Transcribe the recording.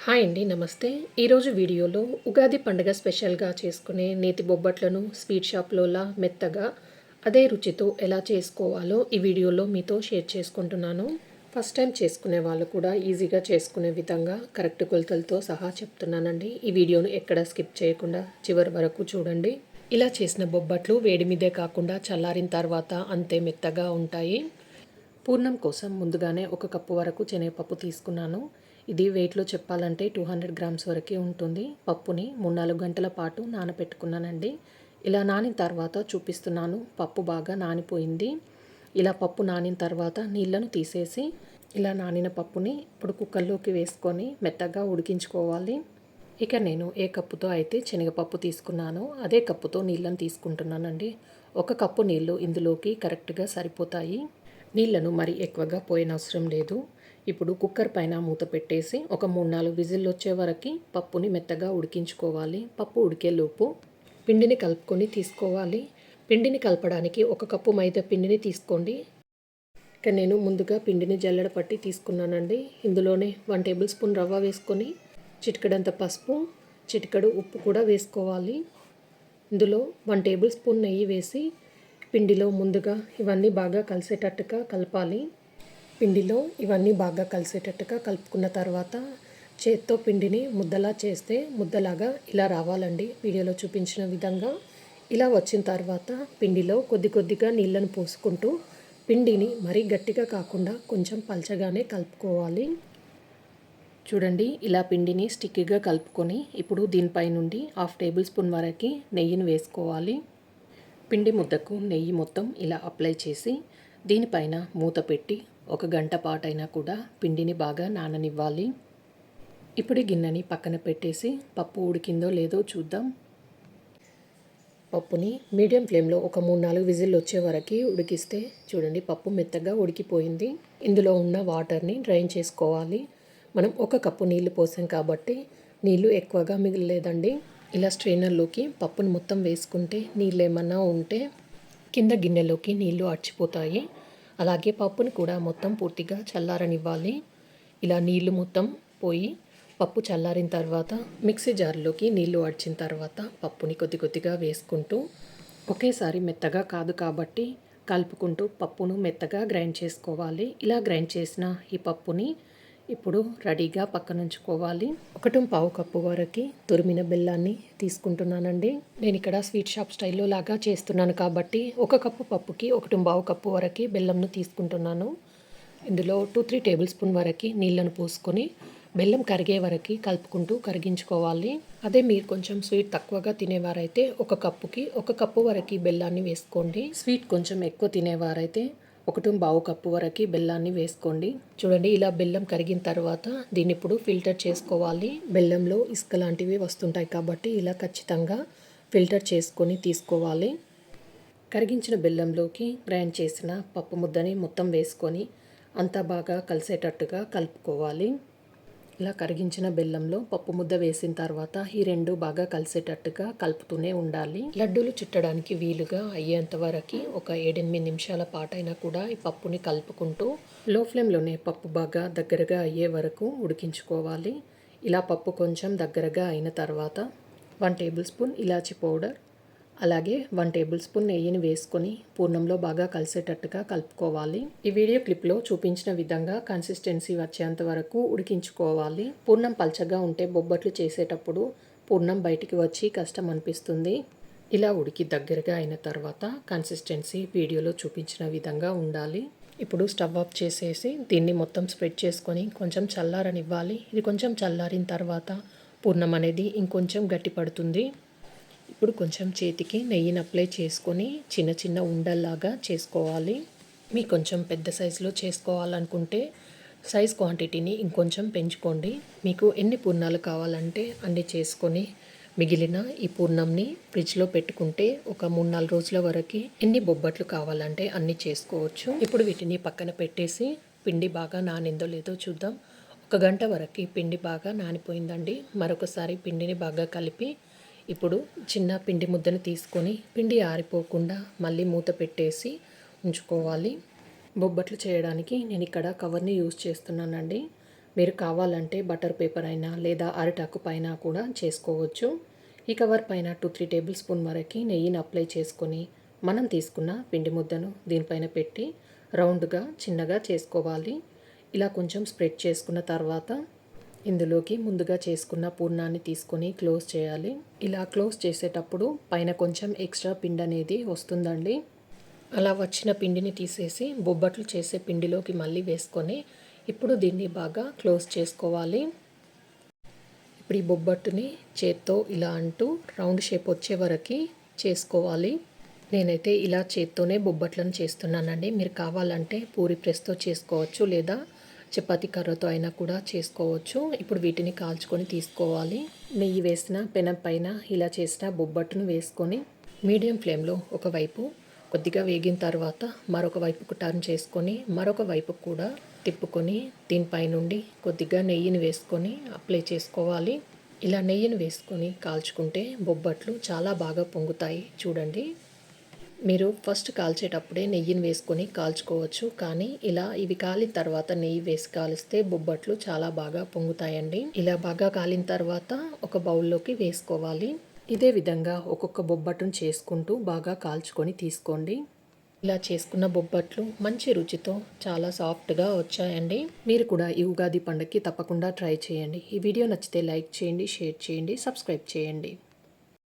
Hi అండి, నమస్తే. ఈరోజు వీడియోలో ఉగాది పండుగ స్పెషల్గా చేసుకునే నేతి బొబ్బట్లను స్వీట్ షాప్లోలా మెత్తగా అదే రుచితో ఎలా చేసుకోవాలో ఈ వీడియోలో మీతో షేర్ చేసుకుంటున్నాను. ఫస్ట్ టైం చేసుకునే వాళ్ళు కూడా ఈజీగా చేసుకునే విధంగా కరెక్ట్ కొలతలతో సహా చెప్తున్నానండి. ఈ వీడియోను ఎక్కడ స్కిప్ చేయకుండా చివరి వరకు చూడండి. ఇలా చేసిన బొబ్బట్లు వేడి మీదే కాకుండా చల్లారిన తర్వాత అంతే మెత్తగా ఉంటాయి. పూర్ణం కోసం ముందుగానే 1 కప్పు వరకు శనగపప్పు తీసుకున్నాను. ఇది వెయిట్లో చెప్పాలంటే 200 గ్రామ్స్ వరకే ఉంటుంది. పప్పుని 3-4 గంటల పాటు నానబెట్టుకున్నానండి. ఇలా నానిన తర్వాత చూపిస్తున్నాను. పప్పు బాగా నానిపోయింది. ఇలా పప్పు నానిన తర్వాత నీళ్ళను తీసేసి ఇలా నానిన పప్పుని ఇప్పుడు కుక్కర్లోకి వేసుకొని మెత్తగా ఉడికించుకోవాలి. ఇక నేను ఏ కప్పుతో అయితే శనగపప్పు తీసుకున్నానో అదే కప్పుతో నీళ్ళను తీసుకుంటున్నానండి. 1 కప్పు నీళ్ళు ఇందులోకి కరెక్ట్గా సరిపోతాయి. నీళ్ళను మరి ఎక్కువగా పోయనవసరం లేదు. ఇప్పుడు కుక్కర్ పైన మూత పెట్టేసి ఒక 3-4 విజిల్లు వచ్చే వరకు పప్పుని మెత్తగా ఉడికించుకోవాలి. పప్పు ఉడికేలోపు పిండిని కలుపుకొని తీసుకోవాలి. పిండిని కలపడానికి 1 కప్పు మైదా పిండిని తీసుకోండి. ఇక నేను ముందుగా పిండిని జల్లెడ పట్టి తీసుకున్నానండి. ఇందులోనే 1 టేబుల్ స్పూన్ రవ్వ వేసుకొని చిటికెడంత పసుపు, చిటికెడు ఉప్పు కూడా వేసుకోవాలి. ఇందులో 1 టేబుల్ స్పూన్ నెయ్యి వేసి పిండిలో ముందుగా ఇవన్నీ బాగా కలిసేటట్టుగా కలపాలి. పిండిలో ఇవన్నీ బాగా కలిసేటట్టుగా కలుపుకున్న తర్వాత చేత్తో పిండిని ముద్దలా చేస్తే ముద్దలాగా ఇలా రావాలండి. వీడియోలో చూపించిన విధంగా ఇలా వచ్చిన తర్వాత పిండిలో కొద్ది కొద్దిగా నీళ్ళను పోసుకుంటూ పిండిని మరీ గట్టిగా కాకుండా కొంచెం పల్చగానే కలుపుకోవాలి. చూడండి, ఇలా పిండిని స్టిక్కీగా కలుపుకొని ఇప్పుడు దీనిపై నుండి 1/2 టేబుల్ స్పూన్ వరకు నెయ్యిని వేసుకోవాలి. పిండి ముద్దకు నెయ్యి మొత్తం ఇలా అప్లై చేసి దీనిపైన మూత పెట్టి 1 గంట పాటైనా కూడా పిండిని బాగా నాననివ్వాలి. ఇప్పుడు గిన్నెని పక్కన పెట్టేసి పప్పు ఉడికిందో లేదో చూద్దాం. పప్పుని మీడియం ఫ్లేమ్లో ఒక 3-4 విజిల్లు వచ్చే వరకు ఉడికిస్తే చూడండి పప్పు మెత్తగా ఉడికిపోయింది. ఇందులో ఉన్న వాటర్ని డ్రైన్ చేసుకోవాలి. మనం 1 కప్పు నీళ్లు పోసాం కాబట్టి నీళ్లు ఎక్కువగా మిగలలేదండి. ఇలా స్ట్రైనర్లోకి పప్పుని మొత్తం వేసుకుంటే నీళ్ళు ఏమన్నా ఉంటే కింద గిన్నెలోకి నీళ్లు అడ్చిపోతాయి. అలాగే పప్పుని కూడా మొత్తం పూర్తిగా చల్లారనివ్వాలి. ఇలా నీళ్లు మొత్తం పోయి పప్పు చల్లారిన తర్వాత మిక్సీ జార్లోకి నీళ్లు అడ్చిన తర్వాత పప్పుని కొద్ది కొద్దిగా వేసుకుంటూ ఒకేసారి మెత్తగా కాదు కాబట్టి కలుపుకుంటూ పప్పును మెత్తగా గ్రైండ్ చేసుకోవాలి. ఇలా గ్రైండ్ చేసిన ఈ పప్పుని ఇప్పుడు రెడీగా పక్కనుంచుకోవాలి. 1.25 కప్పు వరకు తురిమిన బెల్లాన్ని తీసుకుంటున్నానండి. నేను ఇక్కడ స్వీట్ షాప్ స్టైల్లో లాగా చేస్తున్నాను కాబట్టి 1 కప్పు పప్పుకి 1.25 కప్పు వరకు బెల్లంను తీసుకుంటున్నాను. ఇందులో 2-3 టేబుల్ స్పూన్ వరకు నీళ్ళను పోసుకొని బెల్లం కరిగే వరకు కలుపుకుంటూ కరిగించుకోవాలి. అదే మీరు కొంచెం స్వీట్ తక్కువగా తినేవారైతే 1 కప్పుకి 1 కప్పు వరకు బెల్లాన్ని వేసుకోండి. స్వీట్ కొంచెం ఎక్కువ తినేవారైతే 1.25 కప్పు వరకు బెల్లాన్ని వేసుకోండి. చూడండి, ఇలా బెల్లం కరిగిన తర్వాత దీన్ని ఇప్పుడు ఫిల్టర్ చేసుకోవాలి. బెల్లంలో ఇసుక లాంటివి వస్తుంటాయి కాబట్టి ఇలా ఖచ్చితంగా ఫిల్టర్ చేసుకొని తీసుకోవాలి. కరిగించిన బెల్లంలోకి గ్రైండ్ చేసిన పప్పు ముద్దని మొత్తం వేసుకొని అంతా బాగా కలిసేటట్టుగా కలుపుకోవాలి. ఇలా కరిగించిన బెల్లంలో పప్పు ముద్ద వేసిన తర్వాత ఈ రెండు బాగా కలిసేటట్టుగా కలుపుతూనే ఉండాలి. లడ్డూలు చుట్టడానికి వీలుగా అయ్యేంత వరకు ఒక 7-8 నిమిషాల పాటైనా కూడా ఈ పప్పుని కలుపుకుంటూ లో ఫ్లేమ్లోనే పప్పు బాగా దగ్గరగా అయ్యే వరకు ఉడికించుకోవాలి. ఇలా పప్పు కొంచెం దగ్గరగా అయిన తర్వాత 1 టేబుల్ స్పూన్ ఇలాచీ పౌడర్ అలాగే 1 టేబుల్ స్పూన్ నెయ్యిని వేసుకొని పూర్ణంలో బాగా కలిసేటట్టుగా కలుపుకోవాలి. ఈ వీడియో క్లిప్లో చూపించిన విధంగా కన్సిస్టెన్సీ వచ్చేంత వరకు ఉడికించుకోవాలి. పూర్ణం పల్చగా ఉంటే బొబ్బట్లు చేసేటప్పుడు పూర్ణం బయటికి వచ్చి కష్టం అనిపిస్తుంది. ఇలా ఉడికి దగ్గరగా అయిన తర్వాత కన్సిస్టెన్సీ వీడియోలో చూపించిన విధంగా ఉండాలి. ఇప్పుడు స్టవ్ ఆఫ్ చేసేసి దీన్ని మొత్తం స్ప్రెడ్ చేసుకొని కొంచెం చల్లారనివ్వాలి. ఇది కొంచెం చల్లారిన తర్వాత పూర్ణం అనేది ఇంకొంచెం గట్టి పడుతుంది. ఇప్పుడు కొంచెం చేతికి నెయ్యిని అప్లై చేసుకొని చిన్న చిన్న ఉండల్లాగా చేసుకోవాలి. మీకు కొంచెం పెద్ద సైజులో చేసుకోవాలనుకుంటే సైజ్ క్వాంటిటీని ఇంకొంచెం పెంచుకోండి. మీకు ఎన్ని పూర్ణాలు కావాలంటే అన్ని చేసుకొని మిగిలిన ఈ పూర్ణంని ఫ్రిడ్జ్లో పెట్టుకుంటే ఒక 3-4 రోజుల వరకు ఎన్ని బొబ్బట్లు కావాలంటే అన్ని చేసుకోవచ్చు. ఇప్పుడు వీటిని పక్కన పెట్టేసి పిండి బాగా నానిందో లేదో చూద్దాం. 1 గంట వరకు పిండి బాగా నానిపోయిందండి. మరొకసారి పిండిని బాగా కలిపి ఇప్పుడు చిన్న పిండి ముద్దను తీసుకొని పిండి ఆరిపోకుండా మళ్ళీ మూత పెట్టేసి ఉంచుకోవాలి. బొబ్బట్లు చేయడానికి నేను ఇక్కడ కవర్ని యూజ్ చేస్తున్నానండి. మీరు కావాలంటే బటర్ పేపర్ అయినా లేదా అరిటాకు పైన కూడా చేసుకోవచ్చు. ఈ కవర్ పైన 2-3 టేబుల్ స్పూన్ వరకు నెయ్యిని అప్లై చేసుకొని మనం తీసుకున్న పిండి ముద్దను దీనిపైన పెట్టి రౌండ్గా చిన్నగా చేసుకోవాలి. ఇలా కొంచెం స్ప్రెడ్ చేసుకున్న తర్వాత ఇందులోకి ముందుగా చేసుకున్న పూర్ణాన్ని తీసుకొని క్లోజ్ చేయాలి. ఇలా క్లోజ్ చేసేటప్పుడు పైన కొంచెం ఎక్స్ట్రా పిండి అనేది వస్తుందండి. అలా వచ్చిన పిండిని తీసేసి బొబ్బట్లు చేసే పిండిలోకి మళ్ళీ వేసుకొని ఇప్పుడు దీన్ని బాగా క్లోజ్ చేసుకోవాలి. ఇప్పుడు ఈ బొబ్బట్టుని చేత్తో ఇలా అంటూ రౌండ్ షేప్ వచ్చే వరకు చేసుకోవాలి. నేనైతే ఇలా చేత్తోనే బొబ్బట్లను చేస్తున్నానండి. మీరు కావాలంటే పూరి ప్రెస్తో చేసుకోవచ్చు లేదా చపాతీ కర్రతో అయినా కూడా చేసుకోవచ్చు. ఇప్పుడు వీటిని కాల్చుకొని తీసుకోవాలి. నెయ్యి వేసిన పెనం పైన ఇలా చేసిన బొబ్బట్టును వేసుకొని మీడియం ఫ్లేమ్లో ఒకవైపు కొద్దిగా వేగిన తర్వాత మరొక వైపుకు టర్న్ చేసుకొని మరొక వైపు కూడా తిప్పుకొని దీనిపై నుండి కొద్దిగా నెయ్యిని వేసుకొని అప్లై చేసుకోవాలి. ఇలా నెయ్యిని వేసుకొని కాల్చుకుంటే బొబ్బట్లు చాలా బాగా పొంగుతాయి. చూడండి, మీరు ఫస్ట్ కాల్చేటప్పుడే నెయ్యిని వేసుకొని కాల్చుకోవచ్చు. కానీ ఇలా ఇవి కాలిన తర్వాత నెయ్యి వేసి కాలిస్తే బొబ్బట్లు చాలా బాగా పొంగుతాయండి. ఇలా బాగా కాలిన తర్వాత ఒక బౌల్లోకి వేసుకోవాలి. ఇదే విధంగా ఒక్కొక్క బొబ్బట్టును చేసుకుంటూ బాగా కాల్చుకొని తీసుకోండి. ఇలా చేసుకున్న బొబ్బట్లు మంచి రుచితో చాలా సాఫ్ట్గా వచ్చాయండి. మీరు కూడా ఈ ఉగాది పండుగకి తప్పకుండా ట్రై చేయండి. ఈ వీడియో నచ్చితే లైక్ చేయండి, షేర్ చేయండి, సబ్స్క్రైబ్ చేయండి.